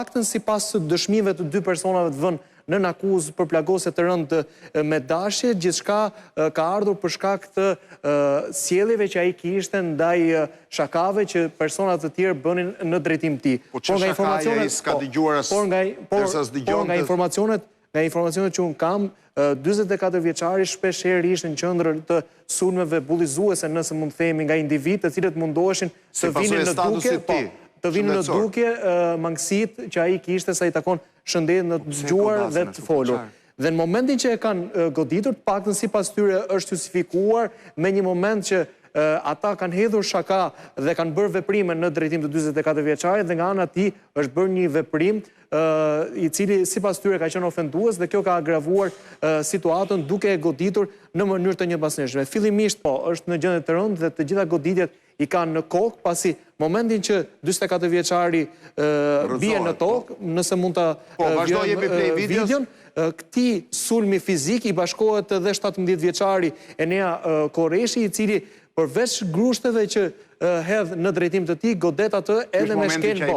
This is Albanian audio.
paktën sipas dëshmive të dy personave të vënë në akuzë për plagosje të rëndë me dashje, gjithçka ka ardhur për shkak të sjelljeve që ai kishte ndaj shakave që persona të tjerë bënin në drejtim të tij. Po çfarë shakaja ai s'ka dëgjuar as derisa s'dëgjonte. Nga informacionet që unë kam, 44 vjeçari shpeshherë ishin në qendër të sulmeve bullizuese, nëse mund të themi, nga individ të cilët mundoheshin të vinin në dukje, të vinë në dukje mangësitë që ai kishte sa i takon shëndetit në të dëgjuar dhe të folur. Dhe në momentin që e kanë goditur, të paktën sipas tyre është justifikuar me një moment që ata kanë hedhur shaka dhe kanë bërë veprime në drejtim të 44 vjeçarit dhe nga ana e tij është bërë një veprim i cili sipas tyre ka qenë ofendues dhe kjo ka agravuar situatën duke e goditur në mënyrë të njëpasnjëshme. Fillimisht është në gjendje të rëndë dhe të gjitha goditjet i kanë në kokë, pasi momentin që 44 vjeçari bie në tokë, nëse mund ta vijojmë videon, këtij sulmi fizik i bashkohet edhe 17 vjeçari Enea Korreshi, i cili përveç grushteve që hedh në drejtim të tij, godet atë edhe me shkelë.